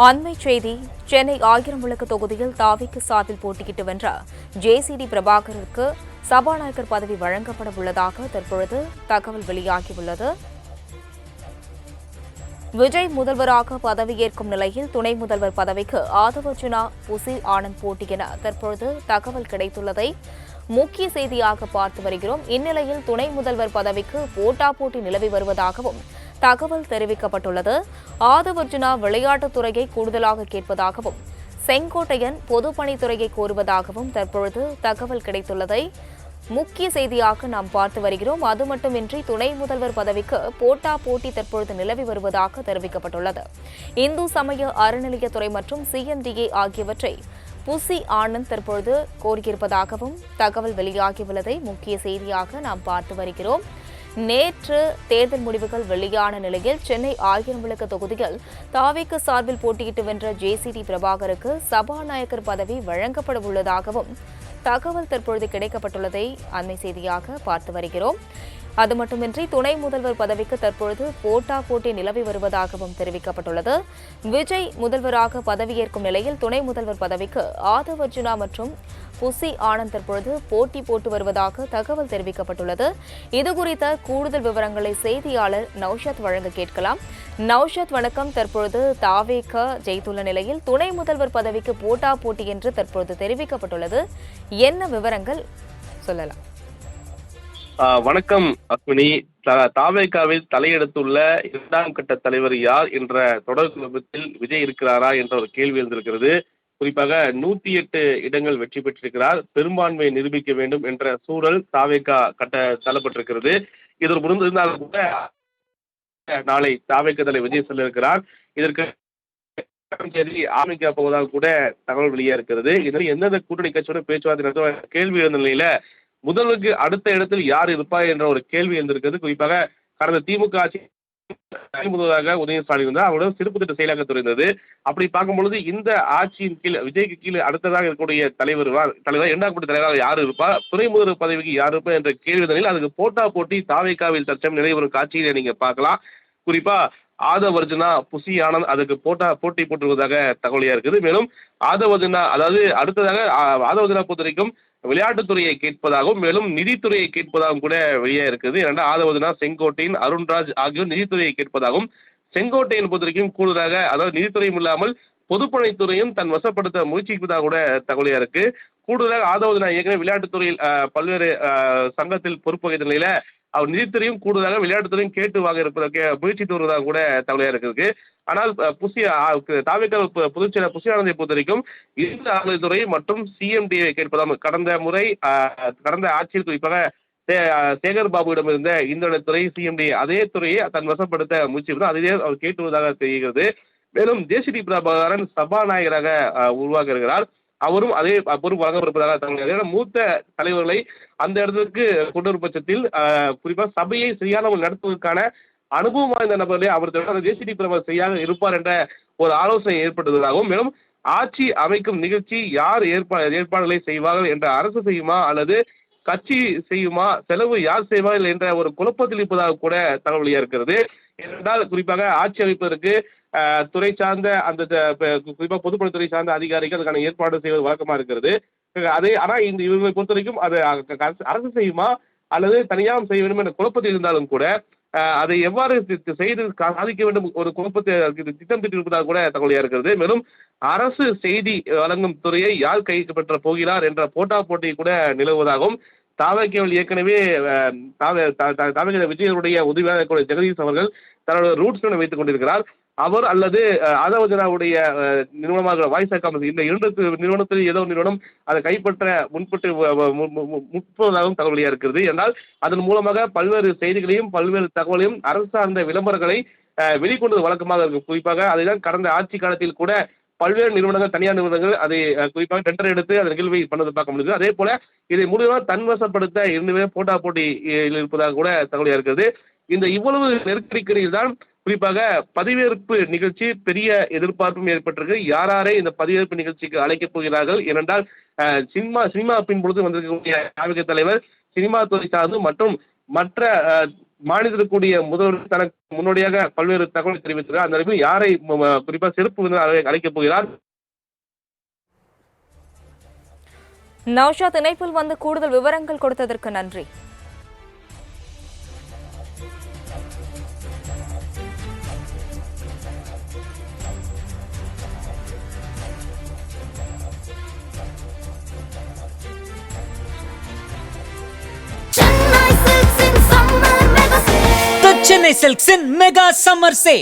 அண்மைச் செய்தி. சென்னை ஆயிரம் விளக்கு தொகுதியில் தாவிக்கு சார்பில் போட்டியிட்டு வென்ற ஜேசிடி பிரபாகருக்கு சபாநாயகர் பதவி வழங்கப்பட உள்ளதாக தற்பொழுது தகவல் வெளியாகியுள்ளது. விஜய் முதல்வராக பதவியேற்கும் நிலையில் துணை முதல்வர் பதவிக்கு ஆதவர்ஜுனா, புசி ஆனந்த் போட்டி என தற்பொழுது தகவல் கிடைத்துள்ளதை முக்கிய செய்தியாக பார்த்து வருகிறோம். இந்நிலையில் துணை முதல்வர் பதவிக்கு போட்டாபோட்டி நிலவி வருவதாகவும் தகவல் தெரிவிக்கப்பட்டுள்ளது. ஆதவர்ஜுனா விளையாட்டுத்துறையை கூடுதலாக கேட்பதாகவும், செங்கோட்டையன் பொதுப்பணித்துறையை கோருவதாகவும் தற்பொழுது தகவல் கிடைத்துள்ளதை முக்கிய செய்தியாக நாம் பார்த்து வருகிறோம். அது மட்டுமின்றி துணை முதல்வர் பதவிக்கு போட்டி தற்பொழுது நிலவி வருவதாக தெரிவிக்கப்பட்டுள்ளது. இந்து சமய அறநிலையத்துறை மற்றும் சிஎம்டிஏ ஆகியவற்றை புசி ஆனந்த் தற்பொழுது கோரியிருப்பதாகவும் தகவல் வெளியாகியுள்ளதை முக்கிய செய்தியாக நாம் பார்த்து வருகிறோம். நேற்று தேர்தல் முடிவுகள் வெளியான நிலையில் சென்னை ஆயிரம் விளக்கு தொகுதியில் தாவேக்கு சார்பில் போட்டியிட்டு வென்ற ஜேசிடி பிரபாகருக்கு சபாநாயகர் பதவி வழங்கப்பட உள்ளதாகவும் தகவல் தற்பொழுது கிடைக்கப்பட்டுள்ளதை அண்மை செய்தியாக பார்த்து வருகிறோம். அது மட்டுமின்றி துணை முதல்வர் பதவிக்கு தற்பொழுது போட்டி நிலவி வருவதாகவும் தெரிவிக்கப்பட்டுள்ளது. விஜய் முதல்வராக பதவியேற்கும் நிலையில் துணை முதல்வர் பதவிக்கு ஆதவர்ஜுனா மற்றும் புசி ஆனந்த் தற்பொழுது போட்டு வருவதாக தகவல் தெரிவிக்கப்பட்டுள்ளது. இதுகுறித்த கூடுதல் விவரங்களை செய்தியாளர் நௌஷத் வழங்க கேட்கலாம். நௌஷத் வணக்கம். தற்பொழுது தாவேக ஜெயித்துள்ள நிலையில் துணை முதல்வர் பதவிக்கு போட்டி என்று தற்பொழுது தெரிவிக்கப்பட்டுள்ளது. என்ன விவரங்கள் சொல்லலாம்? வணக்கம் அஸ்வினி. தாவேகாவில் தலையெடுத்துள்ள இரண்டாம் கட்ட தலைவர் யார் என்ற தொடர் குழப்பத்தில் விஜய் இருக்கிறாரா என்ற ஒரு கேள்வி எழுந்திருக்கிறது. குறிப்பாக 108 இடங்கள் வெற்றி பெற்றிருக்கிறார். பெரும்பான்மையை நிரூபிக்க வேண்டும் என்ற சூழல் தாவேகா தள்ளப்பட்டிருக்கிறது. இது இருந்தாலும் கூட நாளை தாவேகா தலைவர் விஜய் செல்ல இருக்கிறார். இதற்கு ஆரம்பிக்க போவதாக கூட தகவல் வெளியே இருக்கிறது. இதனால் எந்தெந்த கூட்டணி கட்சியோட பேச்சுவார்த்தை நடத்த கேள்வி எழுந்த நிலையில முதல்வருக்கு அடுத்த இடத்தில் யார் இருப்பார் என்ற ஒரு கேள்வி இருந்திருக்கிறது. குறிப்பாக கடந்த திமுக ஆட்சி முதல்வராக உதயநிதி இருந்தார். அவருடன் சிறப்பு திட்ட செயலாக்கத்துறை இருந்தது. அப்படி பார்க்கும்பொழுது இந்த ஆட்சியின் கீழ் விஜய்க்கு கீழே அடுத்ததாக இருக்கக்கூடிய தலைவர் இரண்டாம் கட்ட தலைவராக யார் இருப்பார், துணை முதல்வர் பதவிக்கு யார் இருப்பார் என்ற கேள்வி அதுக்கு போட்டி தாவேகாவில் தற்சமயம் நடைபெறும் காட்சியை நீங்க பார்க்கலாம். குறிப்பா ஆதவர்ஜுனா, புசி ஆனந்த் அதுக்கு போட்டி போட்டுவதாக தகவலியா இருக்குது. மேலும் ஆதவர்ஜுனா அதாவது அடுத்ததாக ஆதவர்ஜுனா பொறுத்த வரைக்கும் விளையாட்டுத்துறையை கேட்பதாகவும் மேலும் நிதித்துறையை கேட்பதாகவும் கூட வெளியே இருக்குது. இரண்டாம் ஆதவர்ஜுனா, செங்கோட்டையன், அருண்ராஜ் ஆகியோர் நிதித்துறையை கேட்பதாகவும், செங்கோட்டையன் பொறுத்த வரைக்கும் கூடுதலாக அதாவது நிதித்துறையும் இல்லாமல் பொதுப்பணித்துறையும் தன் வசப்படுத்த முயற்சிப்பதாக கூட தகவலியா இருக்கு. கூடுதலாக ஆதவர்ஜுனா ஏற்கனவே விளையாட்டுத்துறையில் பல்வேறு சங்கத்தில் பொறுப்பு வகித்த நிலையில அவர் நிதித்துறையும் கூடுதலாக விளையாட்டுத்துறையும் கேட்டு வாங்க இருப்பதற்கு முயற்சித்து வருவதாக கூட தகவலியா இருக்கு. ஆனால் தாவேகா பொதுச் செயலர் புசி ஆனந்தை பொறுத்த வரைக்கும் இந்த அறநிலையத்துறை மற்றும் சிஎம்டியை கேட்பதாகவும் கடந்த ஆட்சியில் குறிப்பாக சேகர் பாபுவிடம் இருந்த இந்த துறை சிஎம்டி அதே துறையை தன் வசப்படுத்த முயற்சி அதே அவர் கேட்டுவதாக தெரிகிறது. மேலும் ஜேசிடி பிரபாகரன் சபாநாயகராக உருவாக இருக்கிறார். அவரும் அதே பொறுப்பு வழங்கப்படுவதாக மூத்த தலைவர்களை அந்த இடத்திற்கு கொண்டு வரும் பட்சத்தில் குறிப்பாக சபையை சரியான நடத்துவதற்கான அனுபவம் வாய்ந்த நபர்களே அவர் ஜேசிடி பிரபாகர் சரியாக இருப்பார் என்ற ஒரு ஆலோசனை ஏற்பட்டதாகவும், மேலும் ஆட்சி அமைக்கும் நிகழ்ச்சி யார் ஏற்பாடுகளை செய்வார்கள் என்ற அரசு செய்யுமா அல்லது கட்சி செய்யுமா, செலவு யார் செய்வார்கள் என்ற ஒரு குழப்பத்தில் இருப்பதாக கூட தகவல் வெளியாக இருக்கிறது. ஏனென்றால் குறிப்பாக ஆட்சி அமைப்பதற்கு துறை சார்ந்த அந்த குறிப்பாக பொதுப்பணித்துறை சார்ந்த அதிகாரிகள் அதுக்கான ஏற்பாடு செய்வது வழக்கமா இருக்கிறது. ஆனா இவர்களை பொறுத்த வரைக்கும் அது அரசு செய்யுமா அல்லது தனியாக செய்ய வேண்டும் என்ற குழப்பத்தில் இருந்தாலும் கூட அதை எவ்வாறு செய்து சாதிக்க வேண்டும் ஒரு குழப்பத்தை திட்டம் தீட்டிருப்பதாக கூட தகவலியா இருக்கிறது. மேலும் அரசு செய்தி வழங்கும் துறையை யார் கைப்பற்ற போகிறார் என்ற போட்டி கூட நிலவுவதாகவும், தாவேகாவில் ஏற்கனவே விஜயனுடைய உதவியாளர் ஜெகதீஷ் அவர்கள் தன்னோட ரூட்ஸ் வைத்துக் கொண்டிருக்கிறார். அவர் அல்லது ஆதவர்ஜுனாவுடைய நிறுவனமாக வாய்ஸ் காமர்ஸ் இந்த இரண்டு நிறுவனத்தில் ஏதோ நிறுவனம் அதை கைப்பற்ற முற்படுவதாகவும் தகவல் வெளியாக இருக்கிறது. என்றால் அதன் மூலமாக பல்வேறு செய்திகளையும் பல்வேறு தகவலையும் அரசு சார்ந்த விளம்பரங்களை வெளிக்கொண்டது வழக்கமாக இருக்கு. குறிப்பாக அதைதான் கடந்த ஆட்சி காலத்தில் கூட பல்வேறு நிறுவனங்கள், தனியார் நிறுவனங்கள் அதை குறிப்பாக டெண்டர் எடுத்து அதை நிகழ்வை பண்ணது பார்க்க முடியுது. அதே போல இதை முழுவதுமாக தன்வசப்படுத்த இரண்டு போட்டி இருப்பதாக கூட தகவலியாக இருக்கிறது. இந்த இவ்வளவு நெருக்கடிக்கிடையில் தான் குறிப்பாக பதவியேற்பு நிகழ்ச்சி பெரிய எதிர்பார்ப்பும் ஏற்பட்டிருக்கு. யாரை இந்த பதவியேற்பு நிகழ்ச்சிக்கு அழைக்கப் போகிறார்கள்? ஏனென்றால் சினிமா பின்பொழுது வந்திருக்கக்கூடிய தாவேகா தலைவர் சினிமா துறை சார்ந்து மற்றும் மற்ற மாநிலத்திற்குரிய முதல்வர் தனக்கு முன்னோடியாக பல்வேறு தகவலை தெரிவித்திருக்கிறார். அந்த அளவில் யாரை குறிப்பாக சிறப்பு விருந்தினர் அழைக்கப் போகிறார்? நௌஷாத், இணைப்பில் வந்து கூடுதல் விவரங்கள் கொடுத்ததற்கு நன்றி. Chennai Silks in Mega Summer Sale.